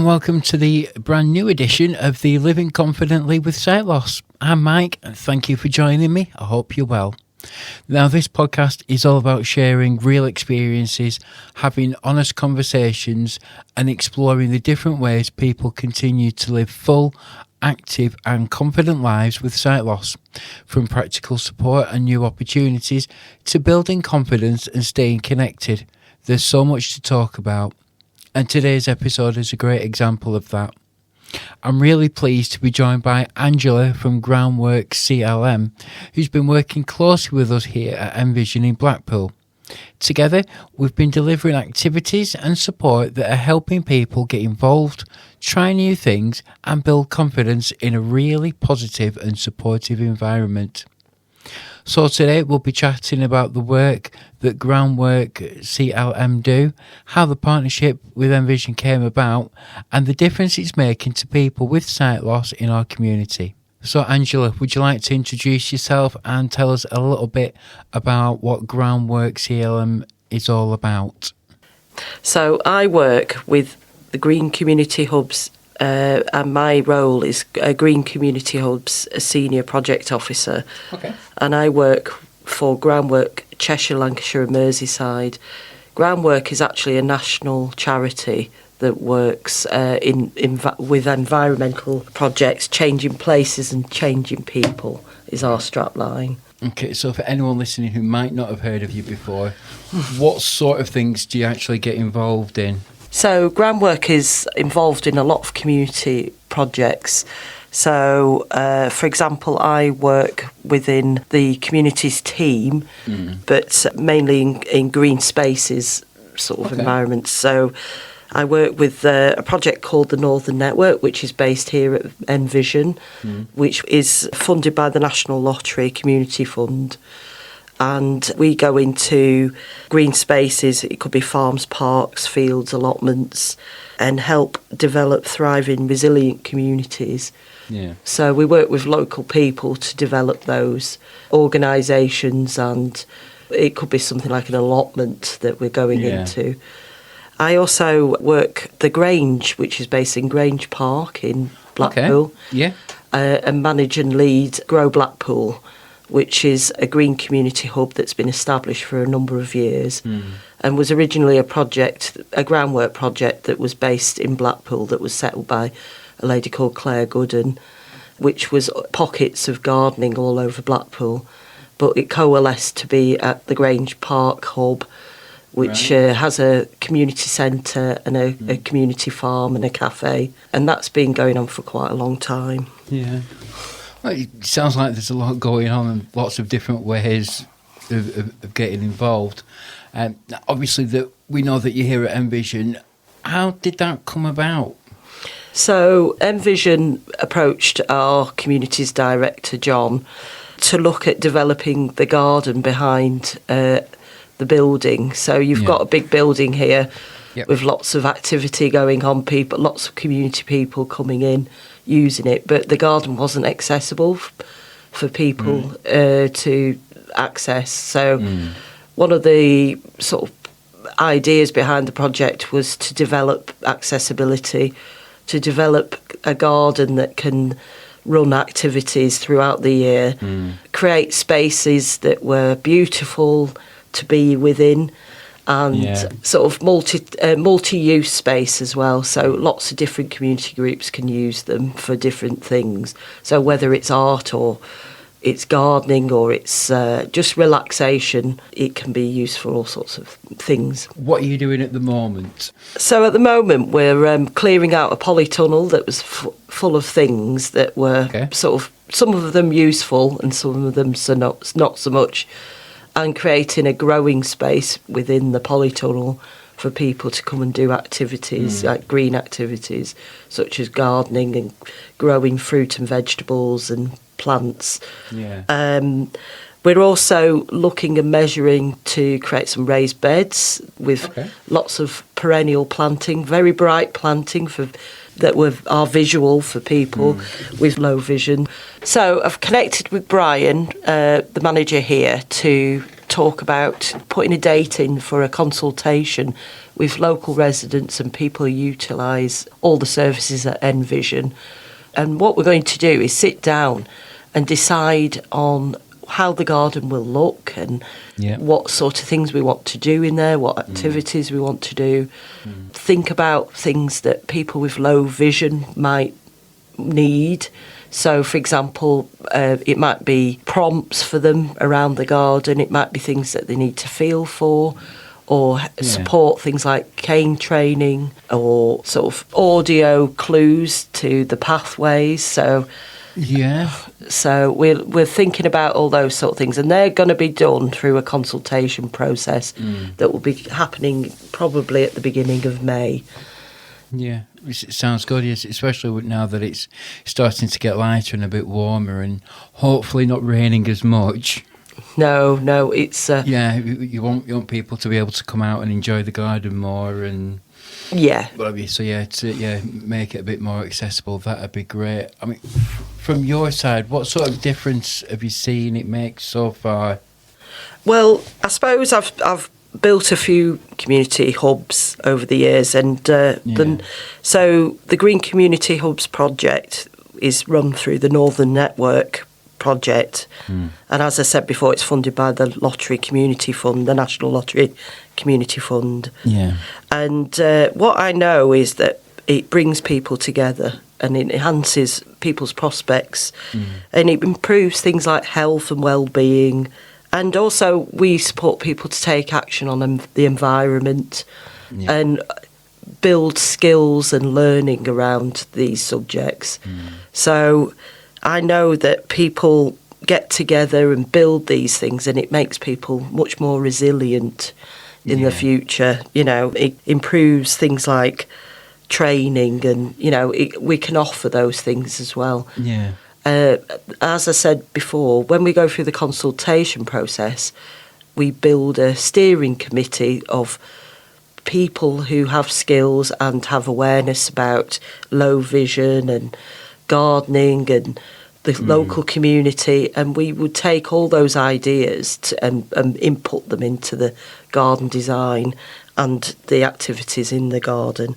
welcome to the brand new edition of the Living Confidently with Sight Loss. I'm Mike, and thank you for joining me. I hope you're well. Now, this podcast is all about sharing real experiences, having honest conversations, and exploring the different ways people continue to live full, active and confident lives with sight loss, from practical support and new opportunities to building confidence and staying connected. There's so much to talk about, and today's episode is a great example of that. I'm really pleased to be joined by Angela from Groundwork CLM, who's been working closely with us here at Envision in Blackpool. Together, we've been delivering activities and support that are helping people get involved, try new things and build confidence in a really positive and supportive environment. So today we'll be chatting about the work that Groundwork CLM do, how the partnership with Envision came about, and the difference it's making to people with sight loss in our community. So Angela, would you like to introduce yourself and tell us a little bit about what Groundwork CLM is all about? So I work with the Green Community Hubs and my role is a Green Community Hubs Senior Project Officer. Okay. And I work for Groundwork Cheshire, Lancashire and Merseyside. Groundwork is actually a national charity that works with environmental projects, changing places and changing people is our strapline. Okay, so for anyone listening who might not have heard of you before, what sort of things do you actually get involved in? So Groundwork is involved in a lot of community projects. So, for example, I work within the communities team, but mainly in green spaces sort of environments. So I work with a project called the Northern Network, which is based here at Envision, which is funded by the National Lottery Community Fund. And we go into green spaces, it could be farms, parks, fields, allotments, and help develop thriving, resilient communities. Yeah. So we work with local people to develop those organisations, and it could be something like an allotment that we're going into. I also work the Grange, which is based in Grange Park in Blackpool, and manage and lead Grow Blackpool, which is a green community hub that's been established for a number of years and was originally a groundwork project that was based in Blackpool that was set up by a lady called Claire Gooden, which was pockets of gardening all over Blackpool. But it coalesced to be at the Grange Park hub, which has a community centre and a community farm and a cafe. And that's been going on for quite a long time. Yeah. Well, it sounds like there's a lot going on and lots of different ways of getting involved. Obviously, we know that you're here at Envision. How did that come about? So Envision approached our communities director, John, to look at developing the garden behind the building. So you've got a big building here with lots of activity going on, lots of community people coming in, using it, but the garden wasn't accessible for people to access. So one of the sort of ideas behind the project was to develop accessibility, to develop a garden that can run activities throughout the year, create spaces that were beautiful to be within, and sort of multi-use space as well. So lots of different community groups can use them for different things. So whether it's art or it's gardening or it's just relaxation, it can be used for all sorts of things. What are you doing at the moment? So at the moment we're clearing out a polytunnel that was full of things that were sort of, some of them useful and some of them not so much, and creating a growing space within the polytunnel for people to come and do activities, like green activities, such as gardening and growing fruit and vegetables and plants. We're also looking and measuring to create some raised beds with lots of perennial planting, very bright planting that are visual for people with low vision. So I've connected with Brian, the manager here, to talk about putting a date in for a consultation with local residents and people who utilise all the services at Envision. And what we're going to do is sit down and decide on how the garden will look and what sort of things we want to do in there, what activities we want to do. Think about things that people with low vision might need. So, for example, it might be prompts for them around the garden. It might be things that they need to feel for, or support things like cane training, or sort of audio clues to the pathways. So we're thinking about all those sort of things, and they're going to be done through a consultation process that will be happening probably at the beginning of May. Yeah, it sounds good, yes, especially now that it's starting to get lighter and a bit warmer and hopefully not raining as much. No, it's... you want people to be able to come out and enjoy the garden more and... Yeah. So, make it a bit more accessible. That'd be great. I mean, from your side, what sort of difference have you seen it make so far? Well, I suppose I've built a few community hubs over the years, and so the Green Community Hubs project is run through the Northern Network project, and as I said before, it's funded by the Lottery Community Fund, the National Lottery Community Fund. And what I know is that it brings people together and it enhances people's prospects, and it improves things like health and wellbeing. And also, we support people to take action on the environment and build skills and learning around these subjects. So I know that people get together and build these things, and it makes people much more resilient in the future. You know, it improves things like training, and, you know, we can offer those things as well. As I said before, when we go through the consultation process, we build a steering committee of people who have skills and have awareness about low vision and gardening and the local community, and we would take all those ideas and input them into the garden design and the activities in the garden.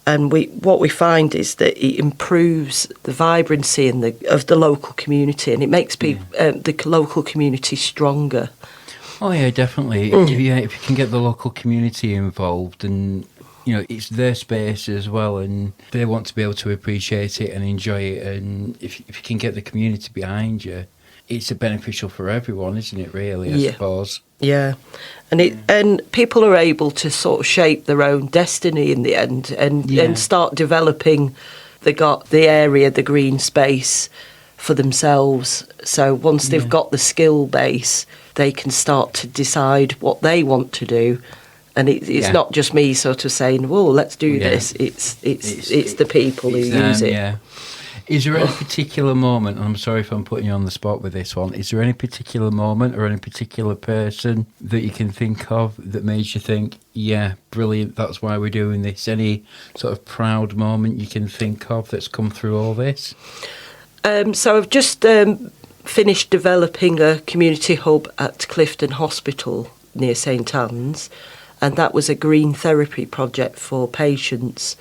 And what we find is that it improves the vibrancy of the local community, and it makes people the local community stronger. Oh yeah, definitely. If you can get the local community involved, and you know, it's their space as well, and they want to be able to appreciate it and enjoy it. And if you can get the community behind you, it's beneficial for everyone, isn't it? Really, I suppose. Yeah, and people are able to sort of shape their own destiny in the end, and start developing the area, the green space, for themselves. So once they've got the skill base, they can start to decide what they want to do. And it's not just me sort of saying, "Well, let's do this." It's the people who use it. Yeah. Is there any particular moment, and I'm sorry if I'm putting you on the spot with this one, is there any particular moment or any particular person that you can think of that made you think, yeah, brilliant, that's why we're doing this? Any sort of proud moment you can think of that's come through all this? So I've just finished developing a community hub at Clifton Hospital near St Anne's, and that was a green therapy project for patients.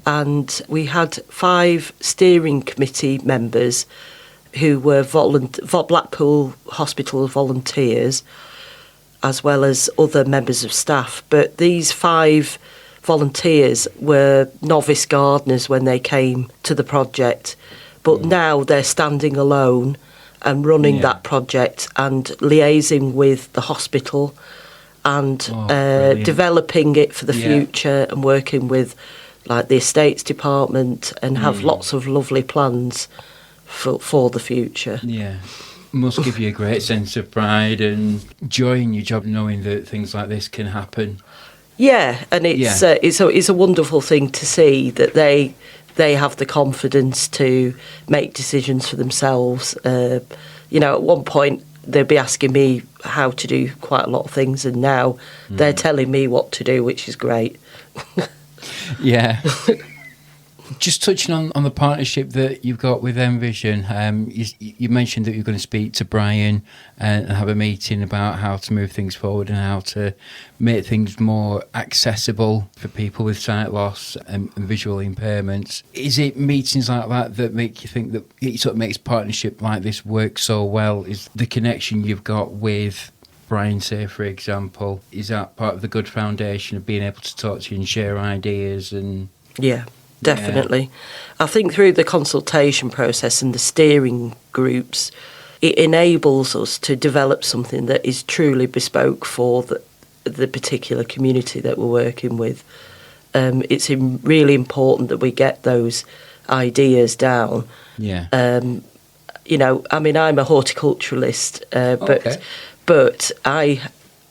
And we had 5 steering committee members who were Blackpool Hospital volunteers, as well as other members of staff. But these 5 volunteers were novice gardeners when they came to the project. But now they're standing alone and running that project and liaising with the hospital and developing it for the future, and working with like the estates department, and have lots of lovely plans for the future. Yeah, must give you a great sense of pride and joy in your job, knowing that things like this can happen. Yeah, and it's a wonderful thing to see that they have the confidence to make decisions for themselves. You know, at one point they'd be asking me how to do quite a lot of things, and now they're telling me what to do, which is great. Yeah. Just touching on the partnership that you've got with Envision, you mentioned that you're going to speak to Brian and have a meeting about how to move things forward and how to make things more accessible for people with sight loss and visual impairments. Is it meetings like that that make you think that it sort of makes partnership like this work so well? Is the connection you've got with Brian, say, for example, is that part of the good foundation of being able to talk to you and share ideas? And Yeah. Definitely. I think through the consultation process and the steering groups, it enables us to develop something that is truly bespoke for the particular community that we're working with. It's really important that we get those ideas down. Yeah. I'm a horticulturalist, but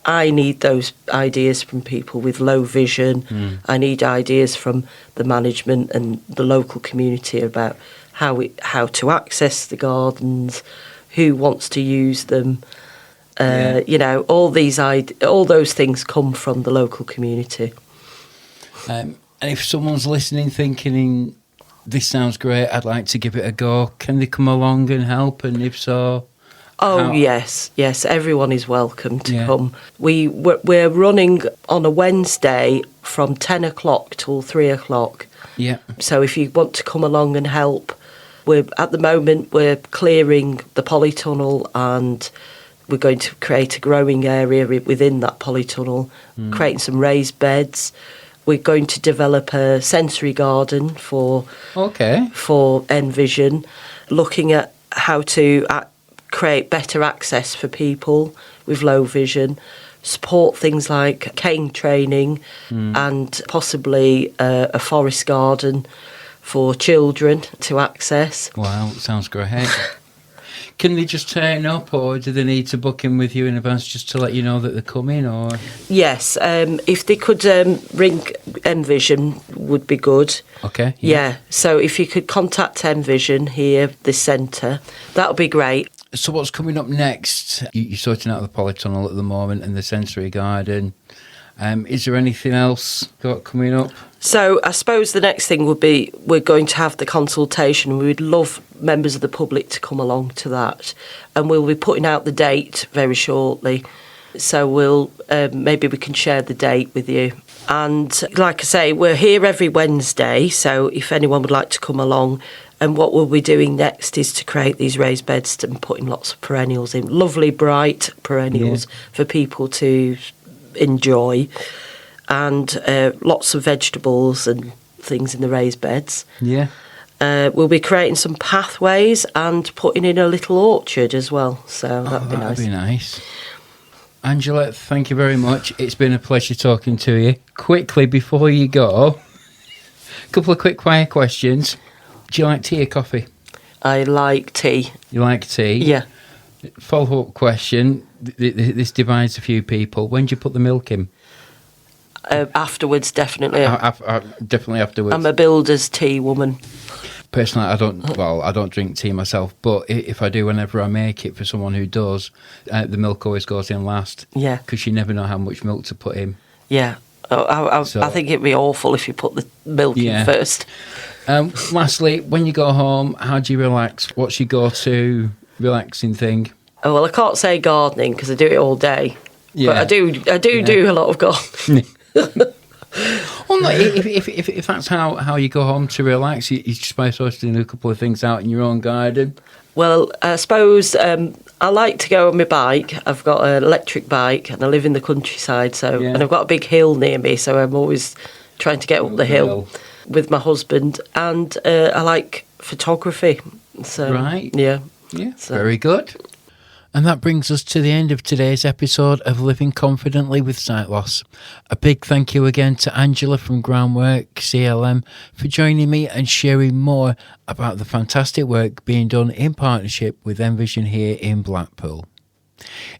I need those ideas from people with low vision. I need ideas from the management and the local community about how to access the gardens, who wants to use them. All those things come from the local community. And if someone's listening, thinking, this sounds great, I'd like to give it a go, can they come along and help? And if so... Yes, everyone is welcome to come. We're running on a Wednesday from 10 o'clock till 3 o'clock. Yeah. So if you want to come along and help, at the moment we're clearing the polytunnel and we're going to create a growing area within that polytunnel, creating some raised beds. We're going to develop a sensory garden for Envision, looking at how to create better access for people with low vision, support things like cane training and possibly a forest garden for children to access. Wow, sounds great. Can they just turn up, or do they need to book in with you in advance just to let you know that they're coming? Or Yes, if they could ring Envision would be good. Okay. Yeah, so if you could contact Envision here, this centre, that would be great. So what's coming up next? You're sorting out the polytunnel at the moment and the sensory garden. Is there anything else got coming up? So I suppose the next thing would be we're going to have the consultation. We would love members of the public to come along to that. And we'll be putting out the date very shortly. So we'll maybe we can share the date with you. And like I say, we're here every Wednesday. So if anyone would like to come along, and what we'll be doing next is to create these raised beds and putting lots of perennials in, lovely bright perennials for people to enjoy, and lots of vegetables and things in the raised beds. Yeah. We'll be creating some pathways and putting in a little orchard as well. So that'd be nice. Angela, thank you very much. It's been a pleasure talking to you. Quickly, before you go, a couple of quick fire questions. Do you like tea or coffee? I like tea. You like tea? Yeah. Follow-up question. This divides a few people. When do you put the milk in? Afterwards, definitely. Definitely afterwards. I'm a builder's tea woman. Personally, I don't drink tea myself, but if I do, whenever I make it for someone who does, the milk always goes in last. Yeah. Because you never know how much milk to put in. Yeah. I think it'd be awful if you put the milk in first. Lastly, when you go home, how do you relax? What's your go-to relaxing thing? Oh, well, I can't say gardening because I do it all day. Yeah. But I do a lot of gardening. Well, no, if that's how you go home to relax, you just by sorting a couple of things out in your own garden. Well, I suppose I like to go on my bike. I've got an electric bike and I live in the countryside, and I've got a big hill near me, so I'm always trying to get up the hill with my husband. And I like photography. So, right. Yeah. Yeah, so. Very good. And that brings us to the end of today's episode of Living Confidently with Sight Loss. A big thank you again to Angela from Groundwork CLM for joining me and sharing more about the fantastic work being done in partnership with Envision here in Blackpool.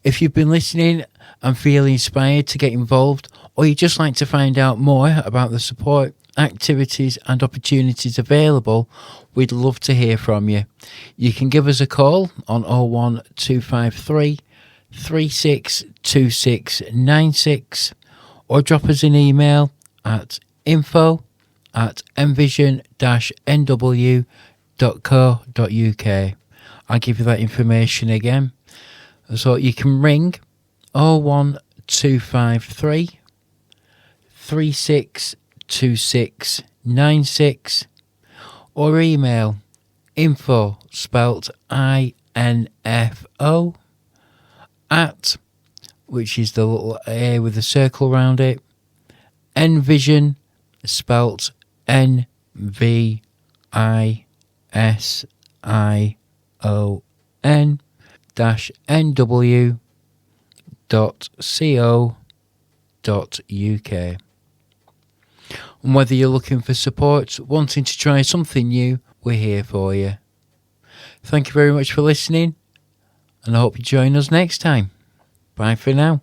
If you've been listening and feel inspired to get involved, or you just like to find out more about the support, activities and opportunities available, we'd love to hear from you. You can give us a call on 01253 362696 or drop us an email at info@envision.org.uk. at envision-nw.co.uk. I'll give you that information again. So you can ring 01253 362696 or email info, spelt INFO, at, which is the little A with a circle around it, envision, spelt NVISION -nw.co.uk. And whether you're looking for support, wanting to try something new, we're here for you. Thank you very much for listening, and I hope you join us next time. Bye for now.